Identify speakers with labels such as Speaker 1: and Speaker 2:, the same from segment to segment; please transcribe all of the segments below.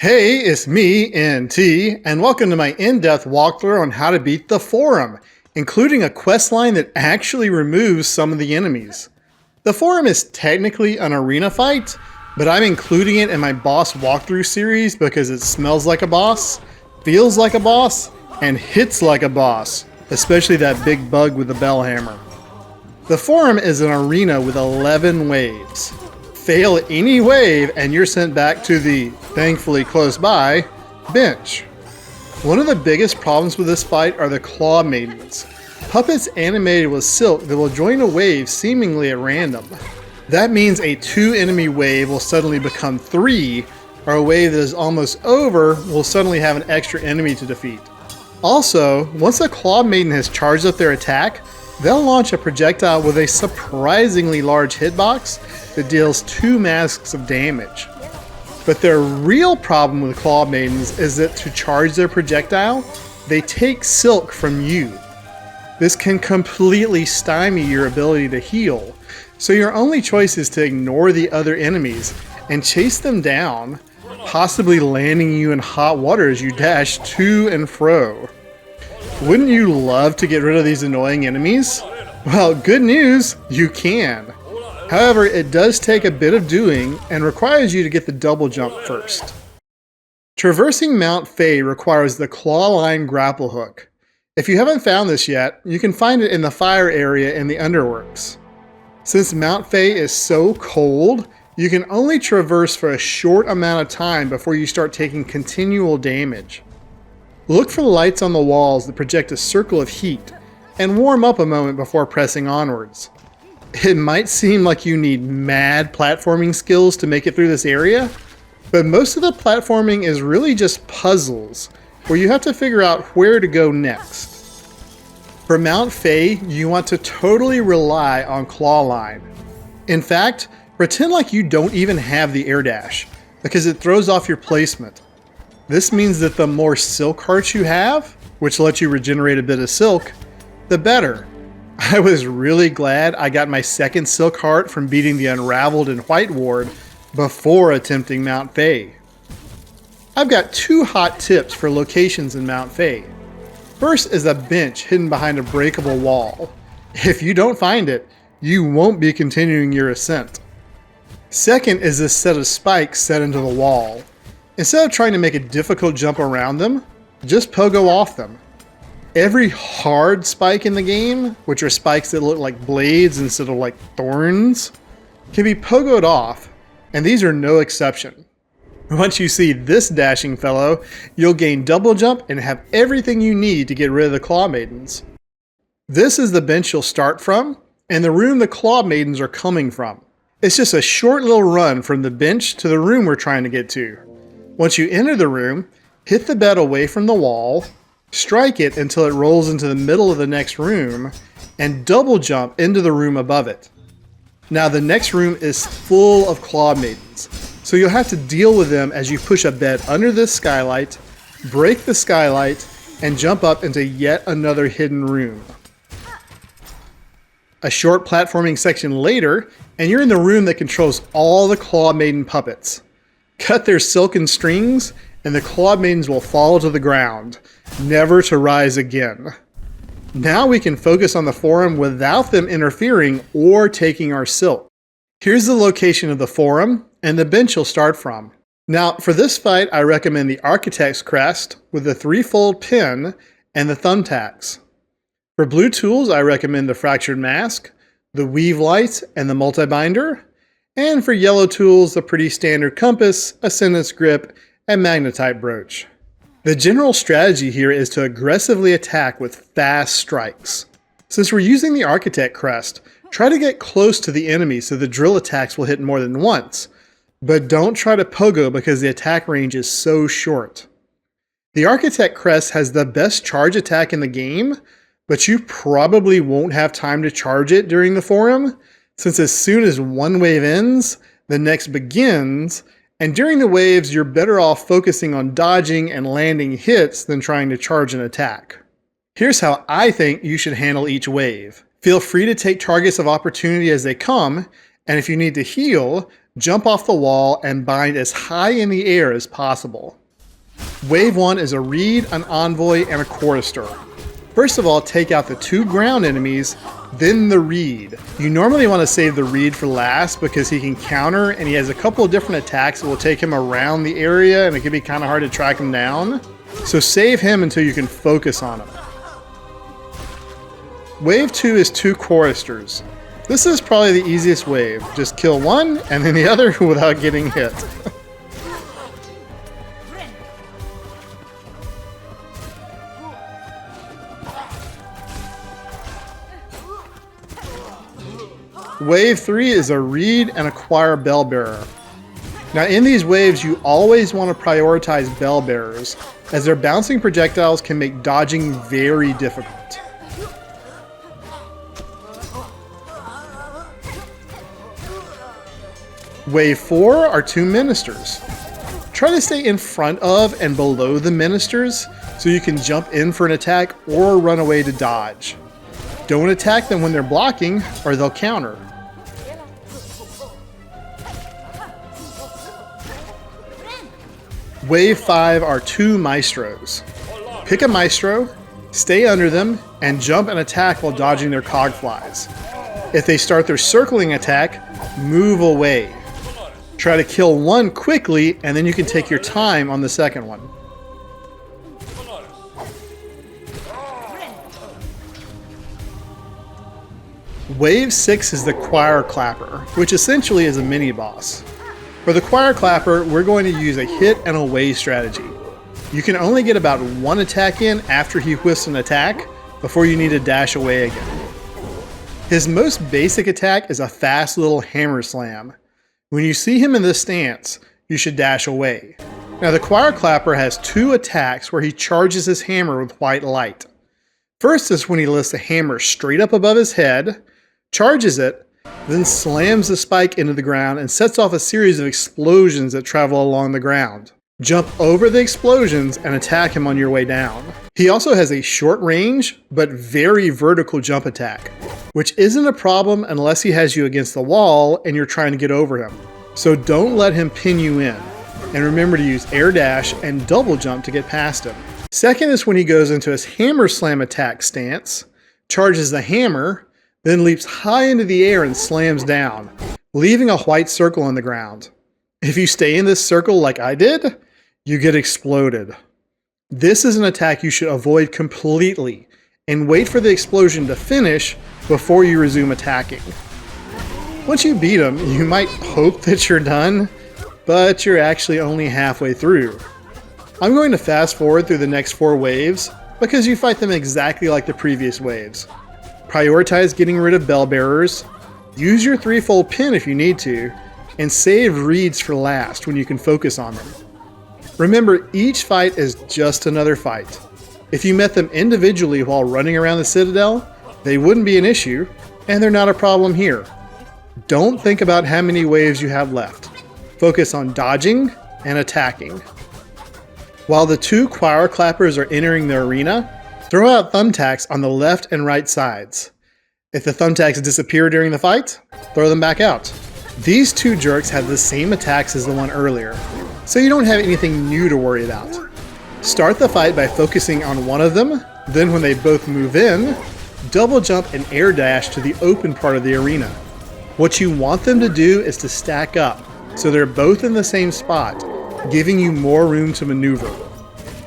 Speaker 1: Hey, it's me, NT, and welcome to my in-depth walkthrough on how to beat the Forum, including a quest line that actually removes some of the enemies. The Forum is technically an arena fight, but I'm including it in my boss walkthrough series because it smells like a boss, feels like a boss, and hits like a boss, especially that big bug with the bell hammer. The Forum is an arena with 11 waves. Fail any wave and you're sent back to the, thankfully close by, bench. One of the biggest problems with this fight are the Clawmaidens, puppets animated with silk that will join a wave seemingly at random. That means a 2 enemy wave will suddenly become 3, or a wave that is almost over will suddenly have an extra enemy to defeat. Also, once a Clawmaiden has charged up their attack, they'll launch a projectile with a surprisingly large hitbox that deals 2 masks of damage. But their real problem with Clawmaidens is that to charge their projectile, they take silk from you. This can completely stymie your ability to heal, so your only choice is to ignore the other enemies and chase them down, possibly landing you in hot water as you dash to and fro. Wouldn't you love to get rid of these annoying enemies? Well, good news, you can. However, it does take a bit of doing and requires you to get the double jump first. Traversing Mount Fae requires the Clawline grapple hook. If you haven't found this yet, you can find it in the fire area in the Underworks. Since Mount Fae is so cold, you can only traverse for a short amount of time before you start taking continual damage. Look for the lights on the walls that project a circle of heat, and warm up a moment before pressing onwards. It might seem like you need mad platforming skills to make it through this area, but most of the platforming is really just puzzles, where you have to figure out where to go next. For Mount Fae, you want to totally rely on Clawline. In fact, pretend like you don't even have the air dash, because it throws off your placement. This means that the more silk hearts you have, which lets you regenerate a bit of silk, the better. I was really glad I got my second silk heart from beating the Unraveled and White Ward before attempting Mount Fae. I've got 2 hot tips for locations in Mount Fae. First is a bench hidden behind a breakable wall. If you don't find it, you won't be continuing your ascent. Second is this set of spikes set into the wall. Instead of trying to make a difficult jump around them, just pogo off them. Every hard spike in the game, which are spikes that look like blades instead of like thorns, can be pogoed off, and these are no exception. Once you see this dashing fellow, you'll gain double jump and have everything you need to get rid of the Clawmaidens. This is the bench you'll start from, and the room the Clawmaidens are coming from. It's just a short little run from the bench to the room we're trying to get to. Once you enter the room, hit the bed away from the wall, strike it until it rolls into the middle of the next room, and double jump into the room above it. Now the next room is full of Clawmaidens, so you'll have to deal with them as you push a bed under this skylight, break the skylight, and jump up into yet another hidden room. A short platforming section later, and you're in the room that controls all the Clawmaiden puppets. Cut their silken strings, and the Clawmaidens will fall to the ground, never to rise again. Now we can focus on the Forum without them interfering or taking our silk. Here's the location of the Forum, and the bench you'll start from. Now, for this fight, I recommend the Architect's Crest with the 3-fold pin and the thumbtacks. For blue tools, I recommend the Fractured Mask, the Weave Light, and the Multibinder. And for yellow tools, the pretty standard compass, Ascendant's Grip, and Magnetite Brooch. The general strategy here is to aggressively attack with fast strikes. Since we're using the Architect Crest, try to get close to the enemy so the drill attacks will hit more than once, but don't try to pogo because the attack range is so short. The Architect Crest has the best charge attack in the game, but you probably won't have time to charge it during the Forum, since as soon as one wave ends, the next begins, and during the waves you're better off focusing on dodging and landing hits than trying to charge an attack. Here's how I think you should handle each wave. Feel free to take targets of opportunity as they come, and if you need to heal, jump off the wall and bind as high in the air as possible. Wave 1 is a reed, an envoy, and a chorister. First of all, take out the 2 ground enemies, then the reed. You normally want to save the reed for last because he can counter and he has a couple of different attacks that will take him around the area and it can be kind of hard to track him down. So save him until you can focus on him. Wave 2 is 2 choristers. This is probably the easiest wave. Just kill one and then the other without getting hit. Wave 3 is a reed and a choir bell bearer. Now in these waves you always want to prioritize bell bearers as their bouncing projectiles can make dodging very difficult. Wave 4 are 2 ministers. Try to stay in front of and below the ministers so you can jump in for an attack or run away to dodge. Don't attack them when they're blocking or they'll counter. Wave 5 are 2 maestros. Pick a maestro, stay under them, and jump and attack while dodging their cogflies. If they start their circling attack, move away. Try to kill one quickly, and then you can take your time on the second one. Wave 6 is the choir clapper, which essentially is a mini boss. For the choir clapper, we're going to use a hit and away strategy. You can only get about 1 attack in after he whiffs an attack before you need to dash away again. His most basic attack is a fast little hammer slam. When you see him in this stance, you should dash away. Now the choir clapper has 2 attacks where he charges his hammer with white light. First is when he lifts the hammer straight up above his head, charges it, then slams the spike into the ground and sets off a series of explosions that travel along the ground. Jump over the explosions and attack him on your way down. He also has a short range, but very vertical jump attack, which isn't a problem unless he has you against the wall and you're trying to get over him. So don't let him pin you in. And remember to use air dash and double jump to get past him. Second is when he goes into his hammer slam attack stance, charges the hammer, then leaps high into the air and slams down, leaving a white circle on the ground. If you stay in this circle like I did, you get exploded. This is an attack you should avoid completely and wait for the explosion to finish before you resume attacking. Once you beat him, you might hope that you're done, but you're actually only halfway through. I'm going to fast forward through the next 4 waves because you fight them exactly like the previous waves. Prioritize getting rid of bell bearers, use your 3-fold pin if you need to, and save reeds for last when you can focus on them. Remember, each fight is just another fight. If you met them individually while running around the Citadel, they wouldn't be an issue, and they're not a problem here. Don't think about how many waves you have left. Focus on dodging and attacking. While the 2 choir clappers are entering the arena, throw out thumbtacks on the left and right sides. If the thumbtacks disappear during the fight, throw them back out. These 2 jerks have the same attacks as the one earlier, so you don't have anything new to worry about. Start the fight by focusing on one of them, then when they both move in, double jump and air dash to the open part of the arena. What you want them to do is to stack up, so they're both in the same spot, giving you more room to maneuver.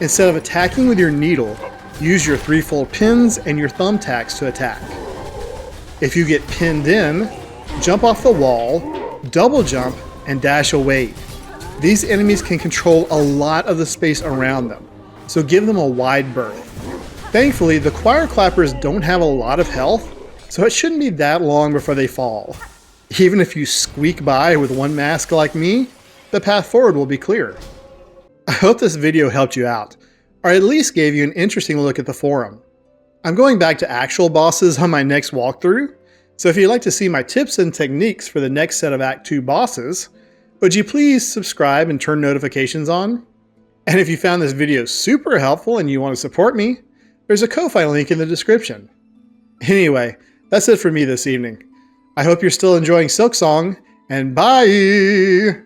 Speaker 1: Instead of attacking with your needle, use your 3-fold pins and your thumbtacks to attack. If you get pinned in, jump off the wall, double jump, and dash away. These enemies can control a lot of the space around them, so give them a wide berth. Thankfully, the choir clappers don't have a lot of health, so it shouldn't be that long before they fall. Even if you squeak by with 1 mask like me, the path forward will be clear. I hope this video helped you out, or at least gave you an interesting look at the forum. I'm going back to actual bosses on my next walkthrough, so if you'd like to see my tips and techniques for the next set of Act 2 bosses, would you please subscribe and turn notifications on? And if you found this video super helpful and you want to support me, there's a Ko-Fi link in the description. Anyway, that's it for me this evening. I hope you're still enjoying Silksong, and bye!